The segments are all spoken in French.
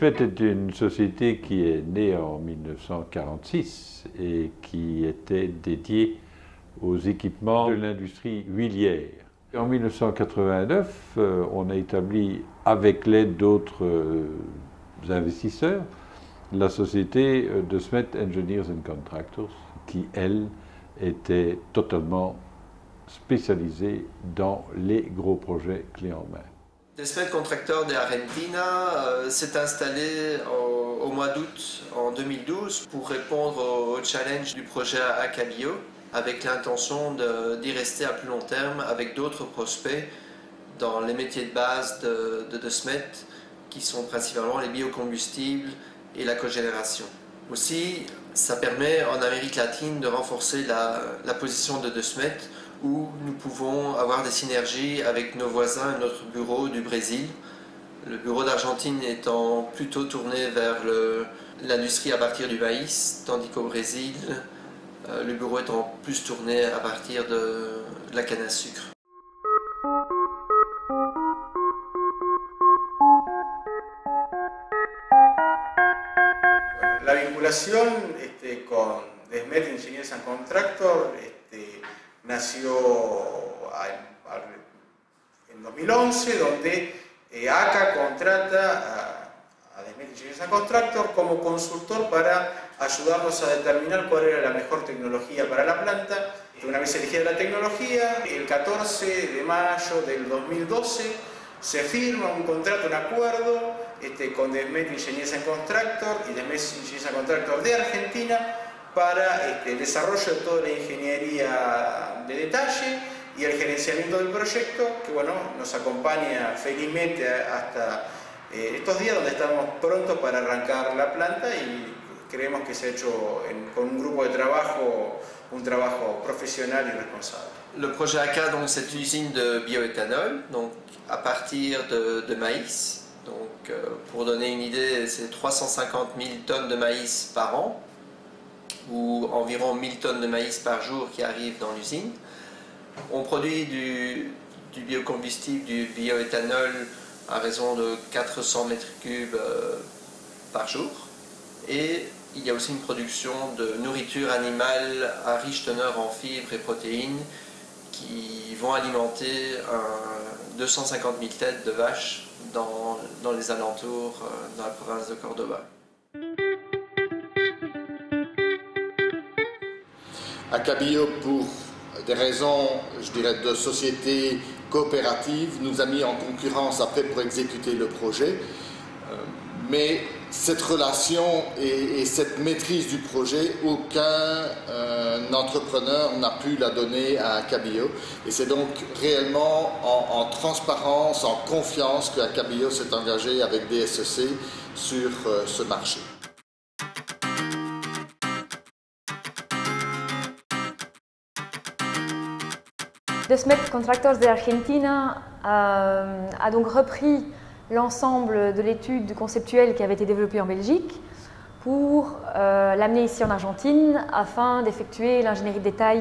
Desmet est une société qui est née en 1946 et qui était dédiée aux équipements de l'industrie huilière. En 1989, on a établi, avec l'aide d'autres investisseurs, la société Desmet Engineers and Contractors, qui, elle, était totalement spécialisée dans les gros projets clés en main. Desmet Contractors de Argentina s'est installé au mois d'août en 2012 pour répondre au challenge du projet Acabio, avec l'intention d'y rester à plus long terme avec d'autres prospects dans les métiers de base de Desmet, qui sont principalement les biocombustibles et la cogénération. Aussi, ça permet en Amérique latine de renforcer la position de Desmet, où nous pouvons avoir des synergies avec nos voisins et notre bureau du Brésil. Le bureau d'Argentine étant plutôt tourné vers l'industrie à partir du maïs, tandis qu'au Brésil, le bureau étant plus tourné à partir de la canne à sucre. La vinculación con Desmet Engineers and Contractors nació en 2011, donde ACA contrata a Desmet Engineers and Contractors como consultor para ayudarnos a determinar cuál era la mejor tecnología para la planta. Una vez elegida la tecnología, el 14 de mayo del 2012 se firma un contrato, un acuerdo con Desmet Engineers and Contractors y Desmet Engineers and Contractors de Argentina para el desarrollo de toda la ingeniería de detalle y el gerenciamiento del proyecto, que bueno, nos acompaña felizmente hasta estos días, donde estamos prontos para arrancar la planta y creemos que se ha hecho con un grupo de trabajo, un trabajo professionnel et responsable. Le projet ACA, c'est une usine de bioéthanol, donc à partir de maïs. Donc, pour donner une idée, c'est 350 000 tonnes de maïs par an, ou environ 1000 tonnes de maïs par jour qui arrivent dans l'usine. On produit du biocombustible, du bioéthanol à raison de 400 mètres cubes par jour. Et il y a aussi une production de nourriture animale à riche teneur en fibres et protéines qui vont alimenter 250 000 têtes de vaches dans les alentours, dans la province de Cordoba. Acabio, pour des raisons, je dirais, de société coopérative, nous a mis en concurrence après pour exécuter le projet. Mais cette relation et cette maîtrise du projet, aucun entrepreneur n'a pu la donner à Acabio. Et c'est donc réellement en transparence, en confiance que Acabio s'est engagé avec DSEC sur ce marché. Desmet Contractors de Argentina a donc repris l'ensemble de l'étude conceptuelle qui avait été développée en Belgique pour l'amener ici en Argentine afin d'effectuer l'ingénierie de détail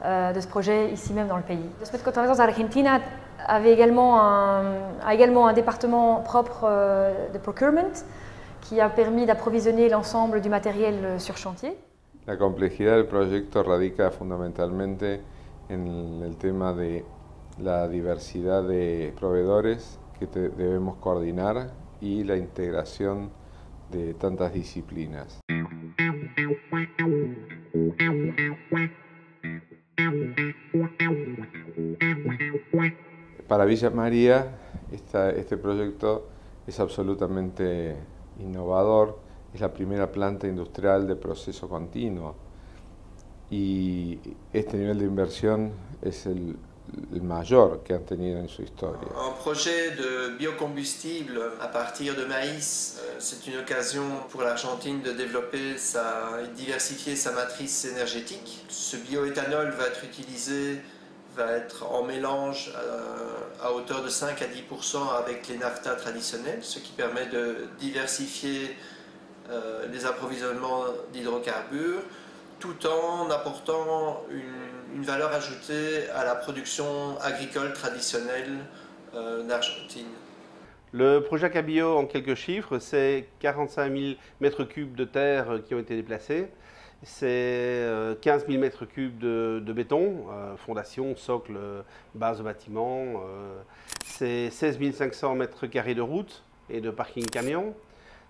de ce projet ici même dans le pays. Desmet Contractors Argentina a également un département propre de procurement qui a permis d'approvisionner l'ensemble du matériel sur chantier. La complejidad del proyecto radica fundamentalmente en el tema de la diversidad de proveedores que debemos coordinar y la integración de tantas disciplinas. Para Villa María, este proyecto es absolutamente innovador, es la primera planta industrial de proceso continuo y este nivel de inversión es el mayor que han tenido en su historia. Un projet de biocombustible à partir de maïs, c'est une occasion pour l'Argentine de développer et diversifier sa matrice énergétique. Ce bioéthanol va être en mélange à hauteur de 5 à 10% avec les naphtas traditionnels, ce qui permet de diversifier les approvisionnements d'hydrocarbures, tout en apportant une valeur ajoutée à la production agricole traditionnelle d'Argentine. Le projet Cabillaud, en quelques chiffres, c'est 45 000 m3 de terre qui ont été déplacés. C'est 15 000 m3 de béton, fondation, socle, base de bâtiment. C'est 16 500 m2 de route et de parking camion.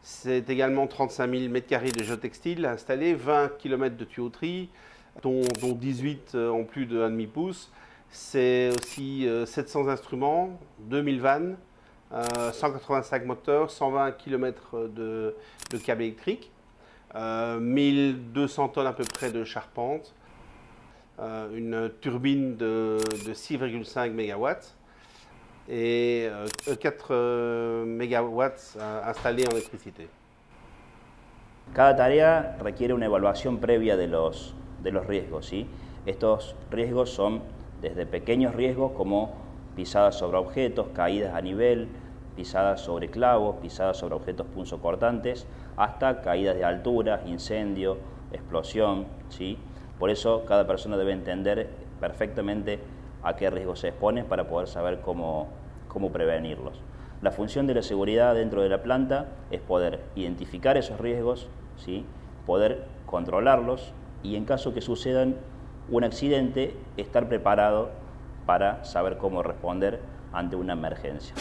C'est également 35 000 m2 de géotextile installés, 20 km de tuyauterie, dont 18 en plus de 1,5 pouce. C'est aussi 700 instruments, 2000 vannes, 185 moteurs, 120 km de câbles électriques, 1200 tonnes à peu près de charpente, une turbine de 6,5 MW et 4 MW installés en électricité. Cada tarea requiere una evaluación previa de los riesgos, ¿sí? Estos riesgos son desde pequeños riesgos como pisadas sobre objetos, caídas a nivel, pisadas sobre clavos, pisadas sobre objetos punzocortantes, hasta caídas de altura, incendio, explosión, ¿sí? Por eso cada persona debe entender perfectamente a qué riesgos se expone para poder saber cómo prevenirlos. La función de la seguridad dentro de la planta es poder identificar esos riesgos, ¿sí? Poder controlarlos y en caso que sucedan un accidente, estar preparado para saber cómo responder ante una emergencia.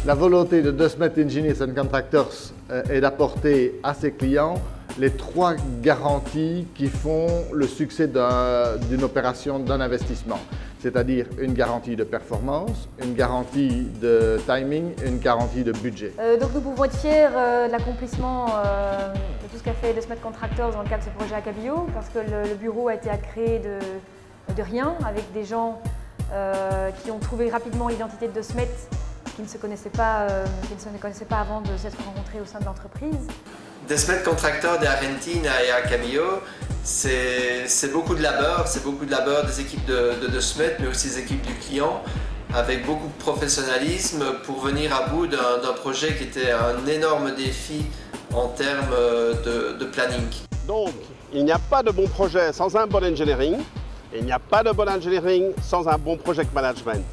La volonté de Desmet Engineers and Contractors est d'apporter à ses clients les 3 garanties qui font le succès d'une opération, d'un investissement. C'est-à-dire une garantie de performance, une garantie de timing et une garantie de budget. Donc nous pouvons être fiers de l'accomplissement de tout ce qu'a fait Desmet Contractors dans le cadre de ce projet à Cabillaud, parce que le bureau a été créé de rien, avec des gens qui ont trouvé rapidement l'identité de Desmet, qui ne se connaissaient pas avant de s'être rencontrés au sein de l'entreprise. Desmet Contractors de Argentina et à Cabillaud, c'est beaucoup de labeur, des équipes de Desmet, mais aussi des équipes du client, avec beaucoup de professionnalisme pour venir à bout d'un projet qui était un énorme défi en termes de planning. Donc, il n'y a pas de bon projet sans un bon engineering, et il n'y a pas de bon engineering sans un bon project management.